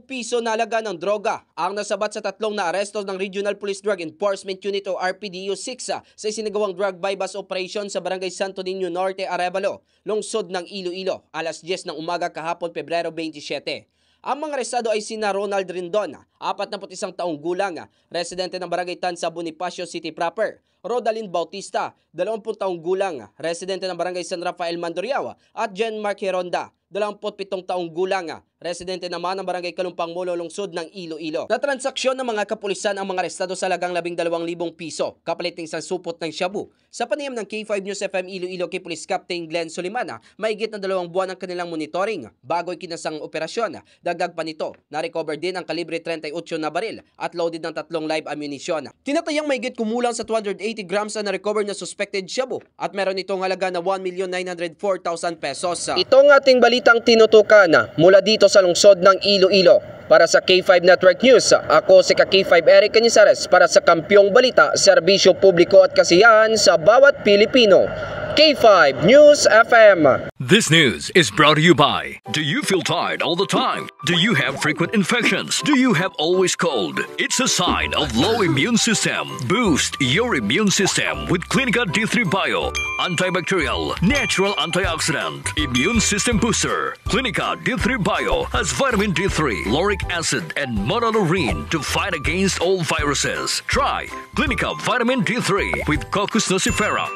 piso na halaga ng droga ang nasabat sa tatlong naaresto ng Regional Police Drug Enforcement Unit o RPDU-6 sa isinagawang drug buy-bust operation sa Barangay Santo Niño Norte, Arevalo, lungsod ng Iloilo, alas 10 ng umaga kahapon Pebrero 27. Ang mga arestado ay sina Ronald Rindon, 41 taong gulang, residente ng Barangay Tansa, Bonifacio City proper; Rodalyn Bautista, 20 taong gulang, residente ng Barangay San Rafael, Mandurriao; at Jen Mark Heronda, 27 taong gulang, residente naman ng Barangay Kalumpang Molo, lungsod ng Iloilo. Natransaksyon ng mga kapulisan ang mga arestado sa halagang 12,000 piso, kapalit ng isang supot ng shabu. Sa panayam ng K5 News FM Iloilo kay Police Captain Glenn Solimana, mahigit na 2 buwan ang kanilang monitoring bago ikinasang operasyon. Dagdag pa nito, na-recover din ang kalibre 38 na baril at loaded ng 3 live ammunition. Tinatayang mahigit kumulang sa 280 grams ang na-recover na suspected shabu at meron itong halaga na 1,904,000 pesos. Ito ang ating balitang tinutukan mula dito sa lungsod ng Iloilo. Para sa K5 Network News, ako si K5 Eric Canizares para sa Kampyong Balita, Serbisyo Publiko at Kasiyahan sa bawat Pilipino. K5 News FM. This news is brought to you by: do you feel tired all the time? Do you have frequent infections? Do you have always cold? It's a sign of low immune system. Boost your immune system with Clinica D3 Bio, antibacterial, natural antioxidant, immune system booster. Clinica D3 Bio has vitamin D3, lauric acid, and monolurine to fight against all viruses. Try Clinica Vitamin D3 with Coccus nocifera.